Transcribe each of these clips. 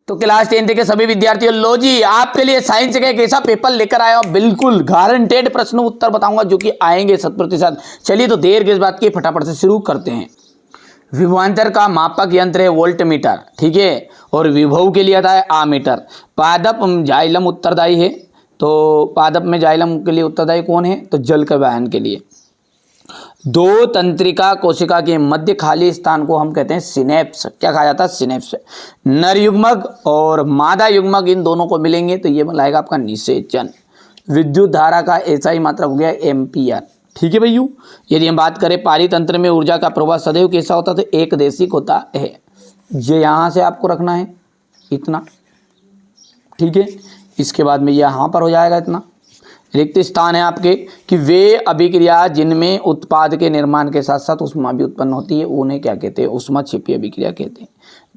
तो क्लास 10 के सभी विद्यार्थियों, लो जी आपके लिए साइंस का एक ऐसा पेपर लेकर आया हूं, बिल्कुल गारंटेड प्रश्न उत्तर बताऊंगा जो कि आएंगे 100%। चलिए तो देर किस बात की, फटाफट से शुरू करते हैं। विभवांतर का मापक यंत्र है वोल्ट मीटर, ठीक है, और विभव के लिए आता है आमीटर। पादप जाइलम उत्तरदायी है, तो पादप में जाइलम के लिए उत्तरदायी कौन है, तो जल के वहन के लिए। दो तंत्रिका कोशिका के मध्य खाली स्थान को हम कहते हैं सिनेप्स। क्या कहा जाता है, सिनेप्स। नर युग्मक और मादा युग्मक इन दोनों को मिलेंगे तो ये लाएगा आपका निषेचन। विद्युत धारा का ऐसा ही मात्रक हो गया एम्पियर, ठीक है भैया। यदि हम बात करें पारितंत्र में ऊर्जा का प्रवाह सदैव कैसा होता है, तो एक देशिक होता है। ये यहां से आपको रखना है इतना, ठीक है। इसके बाद में यहाँ पर हो जाएगा इतना। रिक्त स्थान है आपके कि वे अभिक्रिया जिनमें उत्पाद के निर्माण के साथ साथ उष्मा भी उत्पन्न होती है, उन्हें क्या कहते हैं, उष्मा छिपी अभिक्रिया कहते हैं।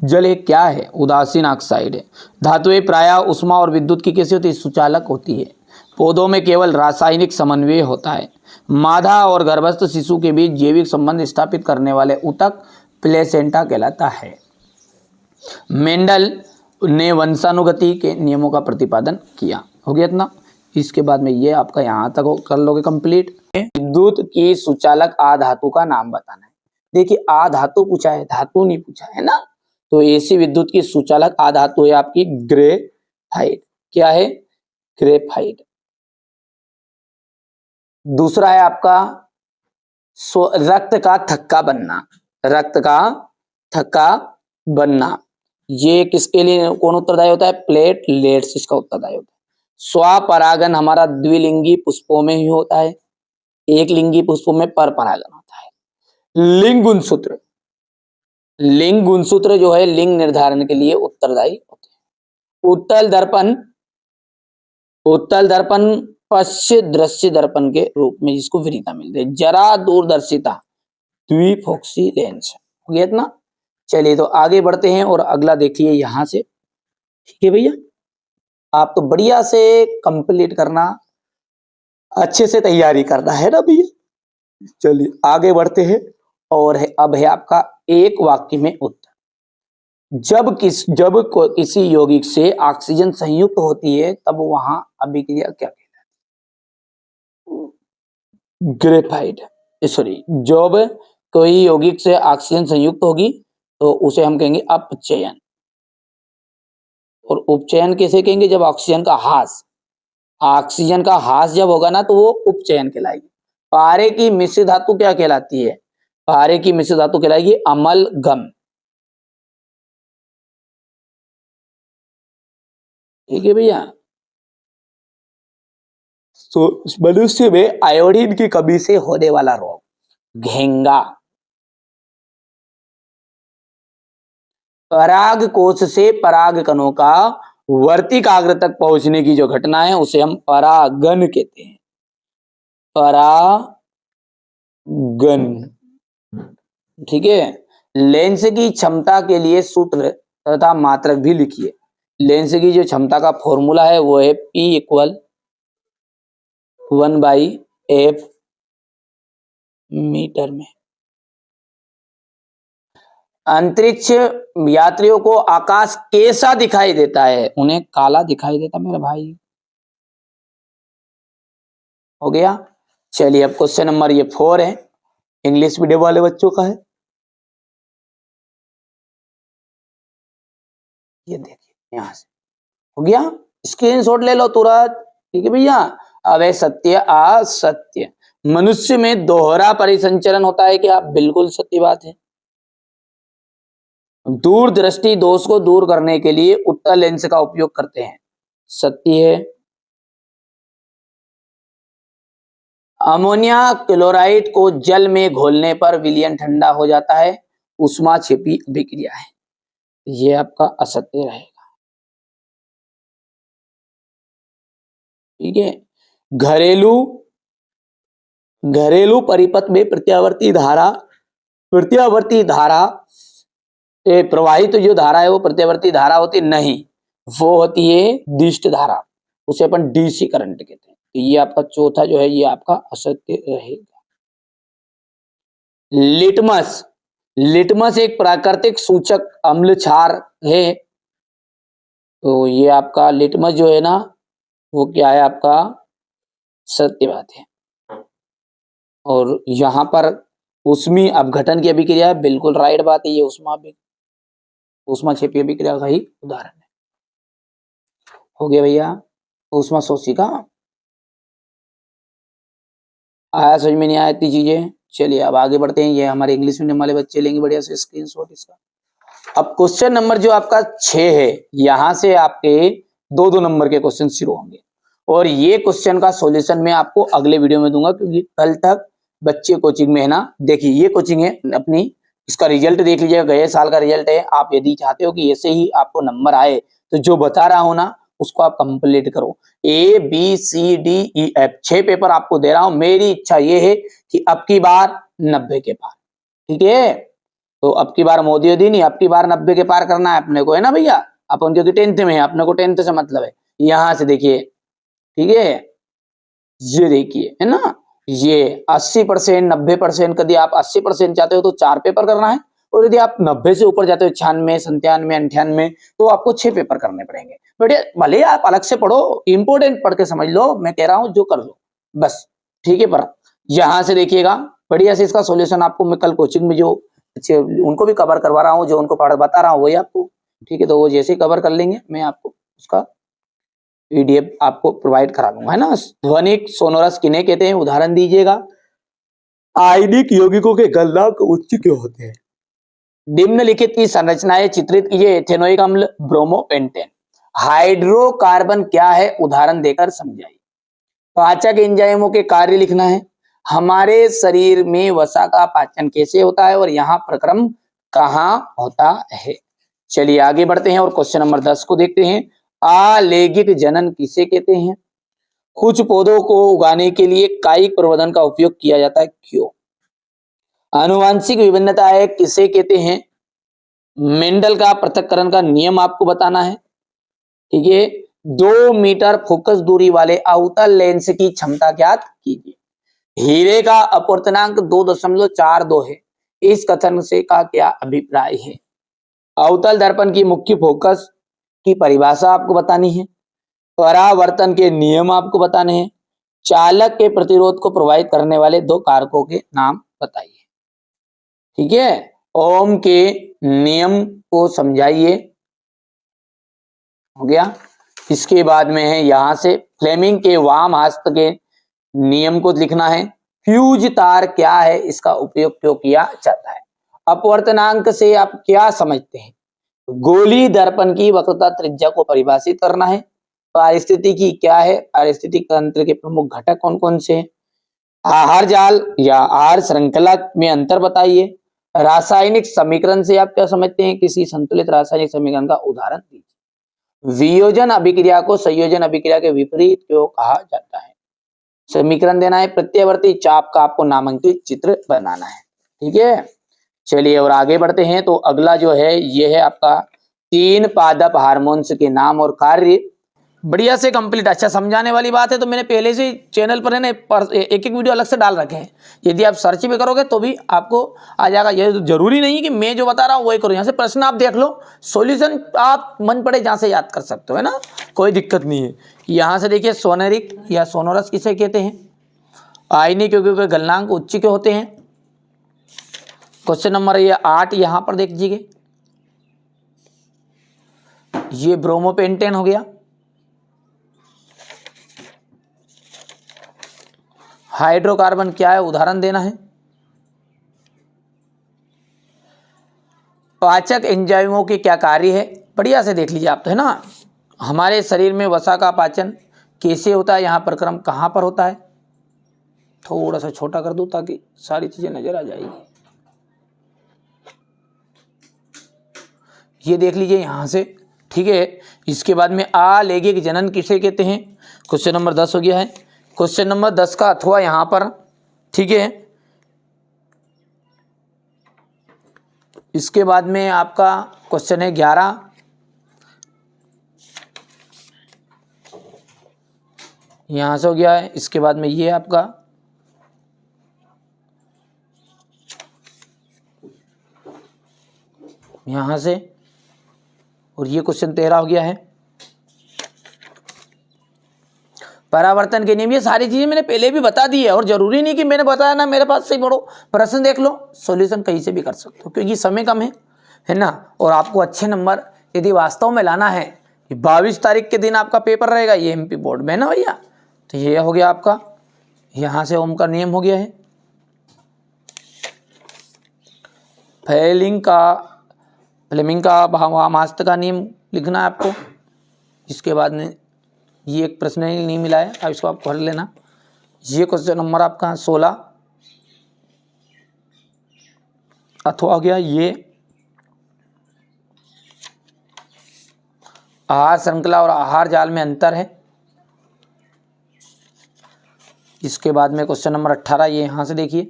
जल एक क्या है, उदासीन ऑक्साइड है। धातुएं प्रायः उष्मा और विद्युत की कैसी होती है, सुचालक होती है। पौधों में केवल रासायनिक समन्वय होता है। मादा और गर्भस्थ शिशु के बीच जैविक संबंध स्थापित करने वाले ऊतक प्लेसेंटा कहलाता है। मेंडल ने वंशानुगति के नियमों का प्रतिपादन किया। हो गया इतना। इसके बाद में ये आपका यहां तक कर लोगे कंप्लीट। विद्युत की सुचालक आधातु का नाम बताना है। देखिए आधातु पूछा है, धातु नहीं पूछा है ना। तो ऐसी विद्युत की सुचालक आधातु है आपकी ग्रेफाइट। क्या है, ग्रेफाइट। दूसरा है आपका रक्त का थक्का बनना। रक्त का थक्का बनना, ये किसके लिए कौन उत्तरदायी होता है, प्लेटलेट्स इसका उत्तरदायी होता है। स्वपरागन हमारा द्विलिंगी पुष्पों में ही होता है, एक लिंगी पुष्पों में पर परागन होता है। लिंग गुणसूत्र, लिंग गुणसूत्र जो है लिंग निर्धारण के लिए उत्तरदायी होते हैं। उत्तल दर्पण, उत्तल दर्पण पश्य दृश्य दर्पण के रूप में जिसको वरीयता मिलती है। जरा दूरदर्शिता द्विफोक्सी लेंस। हो गया इतना। चलिए तो आगे बढ़ते हैं और अगला देखिए यहां से, ठीक है भैया। आप तो बढ़िया से कंप्लीट करना, अच्छे से तैयारी करना है ना भैया। चलिए आगे बढ़ते हैं और अब है आपका एक वाक्य में उत्तर। जब किसी यौगिक से ऑक्सीजन संयुक्त होती है तब वहां अभिक्रिया क्या कहलाती है, ग्रेफाइट। सॉरी, जब कोई यौगिक से ऑक्सीजन संयुक्त होगी तो उसे हम कहेंगे अपचयन। और उपचयन कैसे कहेंगे, जब ऑक्सीजन का ह्रास, ऑक्सीजन का ह्रास जब होगा ना तो वो उपचयन कहलाएगी। पारे की मिश्र धातु क्या कहलाती है, पारे की मिश्र धातु कहलाएगी अमलगम। ठीक है भैया। तो मनुष्य में आयोडीन की कमी से होने वाला रोग घेंगा। पराग कोश से पराग कणों का वर्तिकाग्र तक पहुंचने की जो घटना है उसे हम परागन कहते हैं। परागन, ठीक है। लेंस की क्षमता के लिए सूत्र तथा मात्रक भी लिखिए। लेंस की जो क्षमता का फॉर्मूला है वो है P = 1/f मीटर में। अंतरिक्ष यात्रियों को आकाश कैसा दिखाई देता है, उन्हें काला दिखाई देता मेरे भाई। हो गया। चलिए अब क्वेश्चन नंबर ये 4 है, इंग्लिश मीडियम वाले बच्चों का है। ये देखिए यहां से हो गया, स्क्रीनशॉट ले लो तुरंत, ठीक है भैया। अब है सत्य असत्य। मनुष्य में दोहरा परिसंचरण होता है क्या, बिल्कुल सत्य बात है। दूरदृष्टि दोष को दूर करने के लिए उत्तल लेंस का उपयोग करते हैं, सत्य है। अमोनिया क्लोराइड को जल में घोलने पर विलयन ठंडा हो जाता है, उष्मा छिपी अभिक्रिया है, यह आपका असत्य रहेगा। ठीक है। घरेलू घरेलू परिपथ में प्रत्यावर्ती धारा प्रवाहित जो धारा है वो प्रत्यावर्ती धारा होती नहीं, वो होती है दिष्ट धारा, उसे अपन डीसी करंट कहते हैं। तो ये आपका चौथा जो है ये आपका असत्य रहेगा। लिटमस, लिटमस एक प्राकृतिक सूचक अम्ल क्षार है। तो ये आपका लिटमस जो है ना वो क्या है आपका सत्य बात है। और यहाँ पर ऊष्मीय अपघटन की अभिक्रिया है, बिल्कुल राइट बात है, ये ऊष्मा क्षेपीय अभिक्रिया का ही उदाहरण है। हो गया भैया ऊष्मा शोषिका। आया समझ में नहीं आया इतनी चीजें। चलिए अब आगे बढ़ते हैं, ये हमारे इंग्लिश मीडियम वाले बच्चे लेंगे बढ़िया से स्क्रीनशॉट इसका। अब क्वेश्चन नंबर जो आपका 6 है, यहां से आपके 2-2 नंबर के क्वेश्चन शुरू होंगे और ये क्वेश्चन का सॉल्यूशन मैं आपको अगले वीडियो में दूंगा, क्योंकि कल तक बच्चे कोचिंग में है ना। देखिए ये कोचिंग है अपनी, इसका रिजल्ट देख लीजिएगा, गए साल का रिजल्ट है। आप यदि चाहते हो कि ऐसे ही आपको नंबर आए तो जो बता रहा हूं ना उसको आप कंप्लीट करो। ABCDEF 6 पेपर आपको दे रहा हूं। मेरी इच्छा ये है कि अब की बार 90 के पार, ठीक है। तो अब की बार मोदी योदी नहीं, अब की बार 90 के पार करना है अपने को, है ना भैया। अपन क्योंकि 10th में है, अपने को 10th से मतलब है। यहां से देखिए, ठीक है, ये देखिए है ना, ये 80%, 90%। यदि आप 80% चाहते हो तो 4 पेपर करना है, और यदि आप 90 से ऊपर जाते हो 96, 97, 98, तो आपको 6 पेपर करने पड़ेंगे। बेटे भले आप अलग से पढ़ो, इंपोर्टेंट पढ़ के समझ लो, मैं कह रहा हूं जो कर लो बस, ठीक है। पर यहां से देखिएगा बढ़िया से इसका सॉल्यूशन आपको मैं कल कोचिंग में जो अच्छे उनको भी कवर करवा रहा हूँ, जो उनको पढ़ बता रहा हूँ वही आपको, ठीक है। तो वो जैसे ही कवर कर लेंगे मैं आपको उसका पीडीएफ आपको प्रोवाइड करा दूंगा, है ना। ध्वनिक सोनोरस किन्हें कहते हैं, उदाहरण दीजिएगा। आयनिक यौगिकों के गलनांक उच्च क्यों होते हैं? निम्नलिखित की संरचनाएं चित्रित कीजिए। एथेनोइक अम्ल, ब्रोमोपेंटेन। हाइड्रोकार्बन क्या है, उदाहरण देकर समझाइए। पाचक एंजाइमों के कार्य लिखना है। हमारे शरीर में वसा का पाचन कैसे होता है और यहाँ प्रक्रम कहाँ होता है। चलिए आगे बढ़ते हैं और क्वेश्चन नंबर 10 को देखते हैं। आलैंगिक जनन किसे कहते हैं? कुछ पौधों को उगाने के लिए कायिक प्रवर्धन का उपयोग किया जाता है, क्यों? आनुवांशिक विभिन्नता है किसे कहते हैं? मेंडल का पृथक्करण का नियम आपको बताना है, ठीक है। 2 मीटर फोकस दूरी वाले अवतल लेंस की क्षमता ज्ञात कीजिए। हीरे का अपवर्तनांक 2.42 है। इस कथन से का क्या अभिप्राय है? अवतल दर्पण की मुख्य फोकस की परिभाषा आपको बतानी है। परावर्तन के नियम आपको बताने हैं। चालक के प्रतिरोध को प्रभावित करने वाले 2 कारकों के नाम बताइए, ठीक है। ओम के नियम को समझाइए, हो गया। इसके बाद में है यहां से फ्लेमिंग के वाम हस्त के नियम को लिखना है। फ्यूज तार क्या है, इसका उपयोग क्यों किया जाता है? अपवर्तनांक से आप क्या समझते हैं? गोली दर्पण की वक्रता त्रिज्या को परिभाषित करना है। पारिस्थितिकी क्या है, पारिस्थितिक तंत्र के प्रमुख घटक कौन कौन से हैं? आहार जाल या आहार श्रृंखला में अंतर बताइए। रासायनिक समीकरण से आप क्या समझते हैं, किसी संतुलित रासायनिक समीकरण का उदाहरण दीजिए। वियोजन अभिक्रिया को संयोजन अभिक्रिया के विपरीत क्यों कहा जाता है? समीकरण देना है। प्रत्यावर्ती चाप का आपको नामांकित चित्र बनाना है, ठीक है। चलिए और आगे बढ़ते हैं। तो अगला जो है ये है आपका 3 पादप हार्मोन्स के नाम और कार्य। बढ़िया से कंप्लीट, अच्छा समझाने वाली बात है। तो मैंने पहले से चैनल पर है ना एक एक वीडियो अलग से डाल रखे हैं, यदि आप सर्च भी करोगे तो भी आपको आ जाएगा। ये जरूरी नहीं है कि मैं जो बता रहा हूँ वही करो, यहाँ से प्रश्न आप देख लो, सॉल्यूशन आप मन पड़े जहाँ से याद कर सकते हो, है ना, कोई दिक्कत नहीं है। यहाँ से देखिए सोनेरिक या सोनोरस किसे कहते हैं? आयनिक यौगिकों के गलनांक उच्च के होते हैं। क्वेश्चन नंबर ये 8 यहाँ पर देख लीजिए, ये ब्रोमोपेंटेन हो गया। हाइड्रोकार्बन क्या है, उदाहरण देना है। पाचक एंजाइमों के क्या कार्य है, बढ़िया से देख लीजिए आप, तो है ना। हमारे शरीर में वसा का पाचन कैसे होता है, यहाँ पर क्रम कहाँ पर होता है। थोड़ा सा छोटा कर दूं ताकि सारी चीजें नजर आ जाएगी। ये देख लीजिए यहाँ से, ठीक है। इसके बाद में आलैंगिक जनन किसे कहते हैं? क्वेश्चन नंबर 10 हो गया है। क्वेश्चन नंबर 10 का अथवा यहाँ पर, ठीक है। इसके बाद में आपका क्वेश्चन है 11। यहां से हो गया है। इसके बाद में ये आपका यहां से, और ये क्वेश्चन 13 हो गया है। परावर्तन के नियम, ये सारी चीजें मैंने पहले भी बता दी है, और जरूरी नहीं कि मैंने बताया ना मेरे पास से ही पढ़ो, प्रश्न देख लो, सॉल्यूशन कहीं से भी कर सकते हो, क्योंकि समय कम है ना। और आपको अच्छे नंबर यदि वास्तव में लाना है, 22 तारीख के दिन आपका पेपर रहेगा, ये एमपी बोर्ड में ना भैया। तो ये हो गया आपका, यहां से ओम का नियम हो गया है। फ्लेमिंग का भावामास्त्र का नियम लिखना है आपको। इसके बाद में ये एक प्रश्न ही नहीं मिला है, अब इसको आप पढ़ लेना। ये क्वेश्चन नंबर आपका 16 अथवा गया। ये आहार श्रृंखला और आहार जाल में अंतर है। इसके बाद में क्वेश्चन नंबर 18, ये यहां से देखिए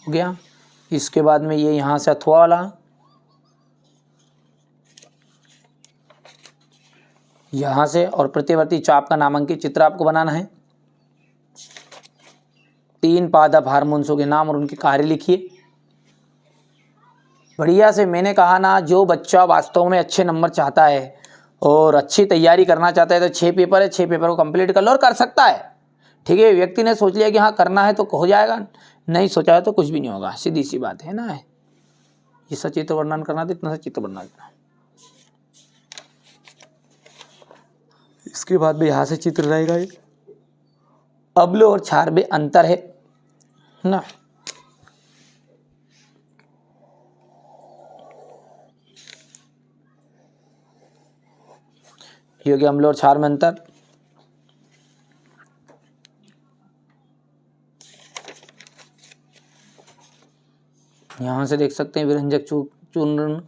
हो गया। इसके बाद में ये यहां से अथवा वाला, यहां से, और प्रतिवर्ती चाप का नामांकित चित्र आपको बनाना है। 3 पादप हार्मोन्सों के नाम और उनके कार्य लिखिए बढ़िया से। मैंने कहा ना, जो बच्चा वास्तव में अच्छे नंबर चाहता है और अच्छी तैयारी करना चाहता है तो 6 पेपर है, 6 पेपर को कंप्लीट कर लो और कर सकता है। ठीक है, व्यक्ति ने सोच लिया कि हाँ करना है तो हो जाएगा, नहीं सोचा है तो कुछ भी नहीं होगा, सीधी सी बात है ना। ये सचित्र वर्णन करना था, इतना सचित्र वर्णन करना। इसके बाद भी यहाँ से चित्र रहेगा, ये अम्ल और क्षार में अंतर है ना। ये हो गया अम्ल और क्षार में अंतर। यहां से देख सकते हैं विरंजक चूर्ण